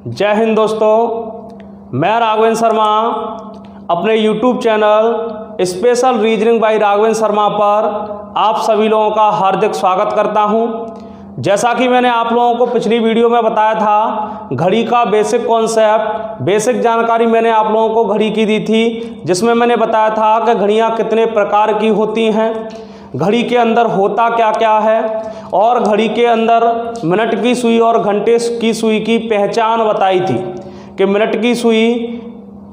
जय हिंद दोस्तों, मैं राघवेंद्र शर्मा अपने YouTube channel special reasoning bye Raghavendra Sharma पर आप सभी लोगों का हार्दिक स्वागत करता हूं। जैसा कि मैंने आप लोगों को पिछली वीडियो में बताया था, घड़ी का बेसिक कॉन्सेप्ट, बेसिक जानकारी मैंने आप लोगों को घड़ी की दी थी, जिसमें मैंने बताया था कि घड़ियां कितने प्रकार की होती हैं, घड़ी के अंदर होता क्या क्या है और घड़ी के अंदर मिनट की सुई और घंटे की सुई की पहचान बताई थी कि मिनट की सुई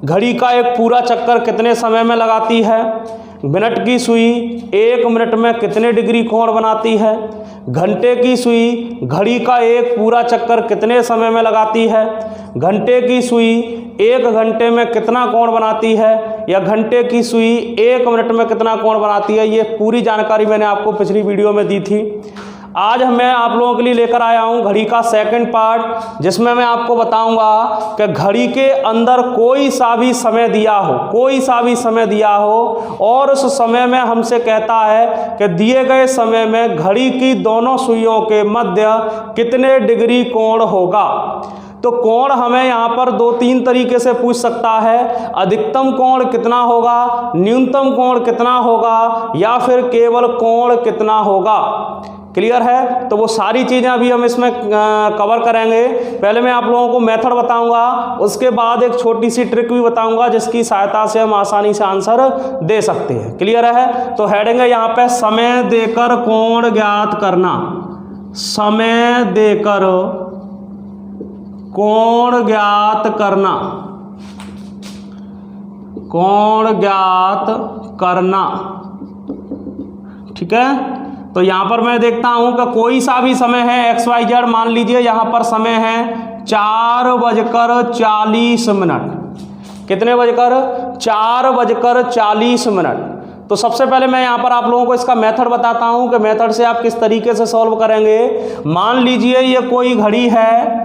घड़ी का एक पूरा चक्कर कितने समय में लगाती है, मिनट की सुई एक मिनट में कितने डिग्री कोण बनाती है, घंटे की सुई घड़ी का एक पूरा चक्कर कितने समय में लगाती है, घंटे की सुई एक घंटे में कितना कोण बनाती है या घंटे की सुई एक मिनट में कितना कोण बनाती है। ये पूरी जानकारी मैंने आपको पिछली वीडियो में दी थी। आज मैं आप लोगों के लिए लेकर आया हूँ घड़ी का सेकंड पार्ट, जिसमें मैं आपको बताऊंगा कि घड़ी के अंदर कोई सा भी समय दिया हो और उस समय में हमसे कहता है कि दिए गए समय में घड़ी की दोनों सुइयों के मध्य कितने डिग्री कोण होगा। तो कोण हमें यहाँ पर दो तीन तरीके से पूछ सकता है, अधिकतम कोण कितना होगा, न्यूनतम कोण कितना होगा या फिर केवल कोण कितना होगा। क्लियर है? तो वो सारी चीज़ें अभी हम इसमें कवर करेंगे। पहले मैं आप लोगों को मेथड बताऊंगा, उसके बाद एक छोटी सी ट्रिक भी बताऊंगा जिसकी सहायता से हम आसानी से आंसर दे सकते हैं। क्लियर है? तो हेडिंग है यहाँ पे, समय देकर कोण ज्ञात करना। समय देकर कोण ज्ञात करना, कोण ज्ञात करना। ठीक है? तो यहां पर मैं देखता हूं कि कोई सा भी समय है XYZ, मान लीजिए यहां पर समय है 4:40। कितने बजकर? 4:40। तो सबसे पहले मैं यहां पर आप लोगों को इसका मेथड बताता हूं कि मेथड से आप किस तरीके से सॉल्व करेंगे। मान लीजिए ये कोई घड़ी है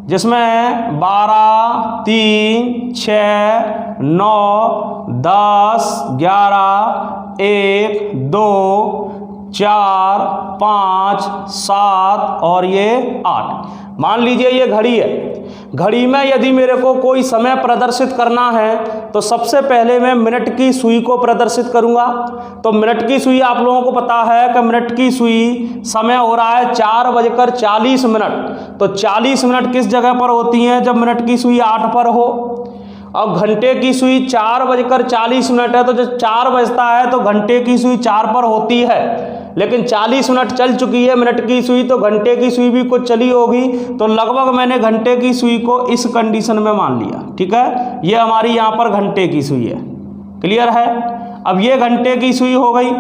जिसमें 12, 3, 6, 9, 10, 11, 1, 2, 4, 5, 7 और ये 8। मान लीजिए ये घड़ी है। घड़ी में यदि मेरे को कोई समय प्रदर्शित करना है तो सबसे पहले मैं मिनट की सुई को प्रदर्शित करूंगा। तो मिनट की सुई आप लोगों को पता है कि मिनट की सुई समय हो रहा है 4:40। तो 40 मिनट किस जगह पर होती हैं? जब मिनट की सुई 8 पर हो। अब घंटे की सुई 4:40 है, तो जब 4 बजता है तो घंटे की सुई 4 पर होती है, लेकिन 40 मिनट चल चुकी है मिनट की सुई, तो घंटे की सुई भी कुछ चली होगी। तो लगभग मैंने घंटे की सुई को इस कंडीशन में मान लिया। ठीक है? ये हमारी यहाँ पर घंटे की सुई है। क्लियर है? अब ये घंटे की सुई हो गई।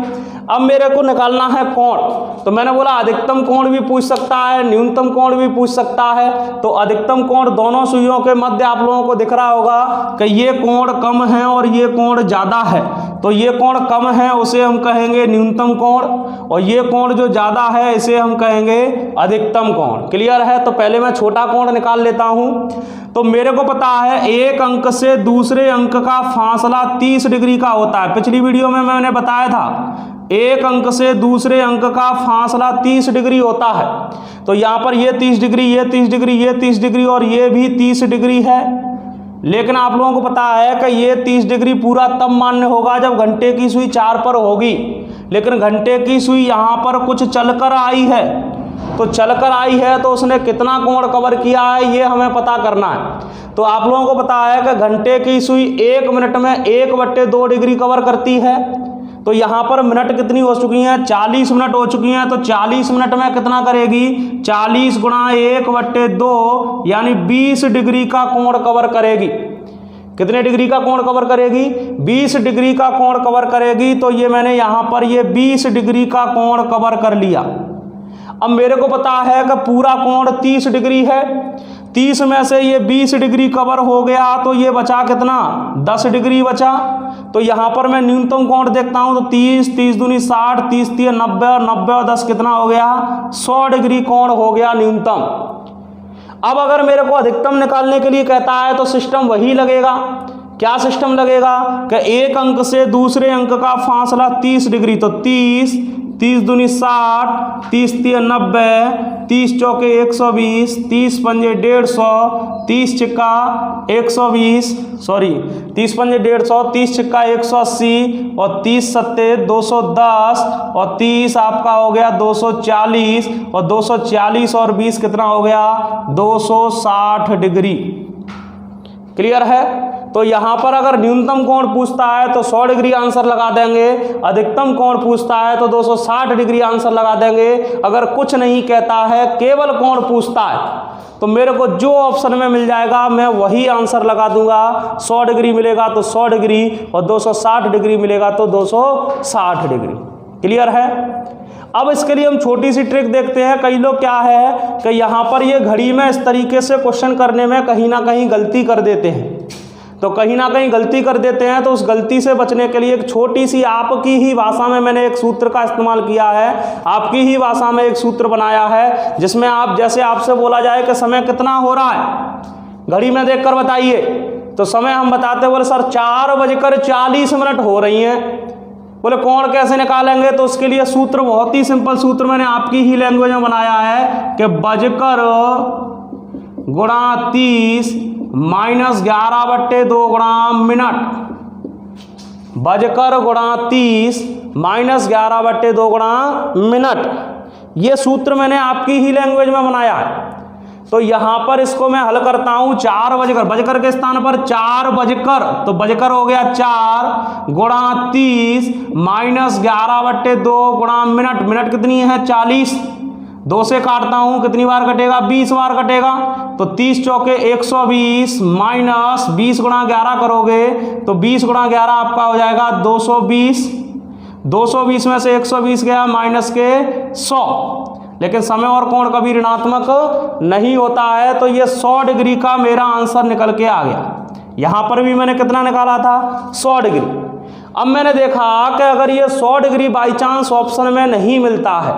अब मेरे को निकालना है कोण। तो मैंने बोला अधिकतम कोण भी पूछ सकता है, न्यूनतम कोण भी पूछ सकता है। तो अधिकतम कोण दोनों सुइयों के मध्य आप लोगों को दिख रहा होगा कि ये कोण कम है और ये कोण ज़्यादा है। तो ये कोण कम है उसे हम कहेंगे न्यूनतम कोण, और ये कोण जो ज़्यादा है इसे हम कहेंगे अधिकतम कोण। क्लियर है? तो पहले मैं छोटा कोण निकाल लेता हूँ। तो मेरे को पता है एक अंक से दूसरे अंक का फासला 30 डिग्री का होता है। पिछली वीडियो में मैंने बताया था एक अंक से दूसरे अंक का फासला 30 डिग्री होता है। तो यहाँ पर ये 30 डिग्री, ये 30 डिग्री, ये 30 डिग्री और ये भी 30 डिग्री है। लेकिन आप लोगों को पता है कि ये 30 डिग्री पूरा तब मान्य होगा जब घंटे की सुई 4 पर होगी, लेकिन घंटे की सुई यहाँ पर कुछ चलकर आई है। तो चलकर आई है तो उसने कितना कोण कवर किया है ये हमें पता करना है। तो आप लोगों को पता है कि घंटे की सुई 1 मिनट में 1/2 डिग्री कवर करती है। तो यहाँ पर मिनट कितनी हो चुकी हैं? 40 मिनट हो चुकी हैं। तो 40 मिनट में कितना करेगी? 40 गुणा 1/2 यानी 20 डिग्री का कोण कवर करेगी। कितने डिग्री का कोण कवर करेगी? 20 डिग्री का कोण कवर करेगी। तो ये मैंने यहाँ पर ये 20 डिग्री का कोण कवर कर लिया। अब मेरे को पता है कि पूरा कोण 30 डिग्री है। 30 में से ये 20 डिग्री कवर हो गया तो ये बचा कितना? 10 डिग्री बचा। तो यहाँ पर मैं न्यूनतम कोण देखता हूँ तो 30, 30 दूनी 60, 30 3 90 और 90 और 10 कितना हो गया? 100 डिग्री कोण हो गया न्यूनतम। अब अगर मेरे को अधिकतम निकालने के लिए कहता है तो सिस्टम वही लगेगा। क्या सिस्टम लगेगा कि एक अंक से दूसरे अंक का फासला 30 डिग्री, तो 30 30 दूनी 60, 30 तिया 90, 30 चौके 120, 30 पंजे 150, 30 छिक्का 120, 30 पंजे 150, 30 छिक्का 180 और 30 सत्ते 210 और 30 आपका हो गया 240 और 240 और 20 कितना हो गया 260 डिग्री। क्लियर है। तो यहाँ पर अगर न्यूनतम कोण पूछता है तो 100 डिग्री आंसर लगा देंगे, अधिकतम कोण पूछता है तो 260 डिग्री आंसर लगा देंगे। अगर कुछ नहीं कहता है, केवल कोण पूछता है, तो मेरे को जो ऑप्शन में मिल जाएगा मैं वही आंसर लगा दूंगा। 100 डिग्री मिलेगा तो 100 डिग्री और 260 डिग्री मिलेगा तो 260 डिग्री। क्लियर है। अब इसके लिए हम छोटी सी ट्रिक देखते हैं। कई लोग क्या है कि यहाँ पर ये घड़ी में इस तरीके से क्वेश्चन करने में कहीं ना कहीं गलती कर देते हैं। तो कहीं ना कहीं गलती कर देते हैं, तो उस गलती से बचने के लिए एक छोटी सी आपकी ही भाषा में मैंने एक सूत्र का इस्तेमाल किया है। आपकी ही भाषा में एक सूत्र बनाया है जिसमें आप जैसे आपसे बोला जाए कि समय कितना हो रहा है, घड़ी में देखकर बताइए। तो समय हम बताते बोले सर 4:40 हो रही हैं। बोले कोण कैसे निकालेंगे? तो उसके लिए सूत्र बहुत ही सिंपल सूत्र मैंने आपकी ही लैंग्वेज में बनाया है कि बजकर गुणा 30 माइनस 11/2 गुणा मिनट। बजकर गुणा 30 माइनस 11/2 गुणा मिनट। ये सूत्र मैंने आपकी ही लैंग्वेज में बनाया है। तो यहाँ पर इसको मैं हल करता हूँ। 4 बजकर, बजकर के स्थान पर 4 बजकर, तो बजकर हो गया 4 गुणा 30 माइनस 11/2 गुणा मिनट। मिनट कितनी है 40, 2 से काटता हूँ कितनी बार कटेगा 20 बार कटेगा। तो 30 चौके 120 माइनस 20 गुणा 11 करोगे तो 20 गुणा 11 आपका हो जाएगा 220। 220 में से 120 गया माइनस के 100। लेकिन समय और कोण कभी ऋणात्मक नहीं होता है, तो ये 100 डिग्री का मेरा आंसर निकल के आ गया। यहाँ पर भी मैंने कितना निकाला था 100 डिग्री। अब मैंने देखा कि अगर ये 100 डिग्री बाई चांस ऑप्शन में नहीं मिलता है,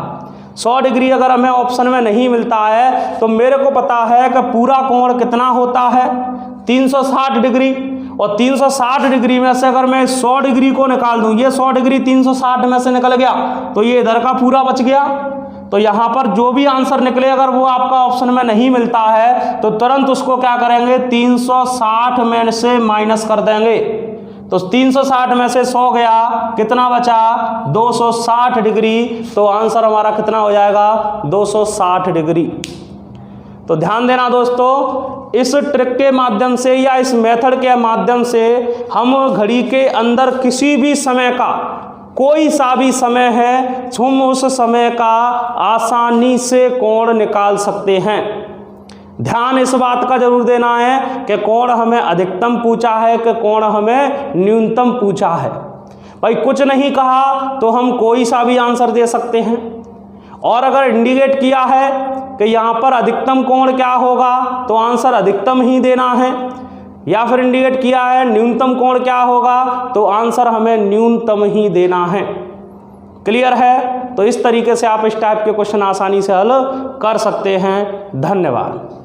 100 डिग्री अगर हमें ऑप्शन में नहीं मिलता है, तो मेरे को पता है कि पूरा कोण कितना होता है 360 डिग्री। और 360 डिग्री में से अगर मैं 100 डिग्री को निकाल दूं, ये 100 डिग्री 360 में से निकल गया तो ये इधर का पूरा बच गया। तो यहाँ पर जो भी आंसर निकले अगर वो आपका ऑप्शन में नहीं मिलता है तो तुरंत उसको क्या करेंगे 360 में से माइनस कर देंगे। तो 360 में से 100 गया, कितना बचा 260 डिग्री। तो आंसर हमारा कितना हो जाएगा 260 डिग्री। तो ध्यान देना दोस्तों, इस ट्रिक के माध्यम से या इस मेथड के माध्यम से हम घड़ी के अंदर किसी भी समय का, कोई सा भी समय है, हम उस समय का आसानी से कोण निकाल सकते हैं। ध्यान इस बात का जरूर देना है कि कोण हमें अधिकतम पूछा है कि कोण हमें न्यूनतम पूछा है। भाई कुछ नहीं कहा तो हम कोई सा भी आंसर दे सकते हैं। और अगर इंडिकेट किया है कि यहाँ पर अधिकतम कोण क्या होगा तो आंसर अधिकतम ही देना है, या फिर इंडिकेट किया है न्यूनतम कोण क्या होगा तो आंसर हमें न्यूनतम ही देना है। क्लियर है। तो इस तरीके से आप इस टाइप के क्वेश्चन आसानी से हल कर सकते हैं। धन्यवाद।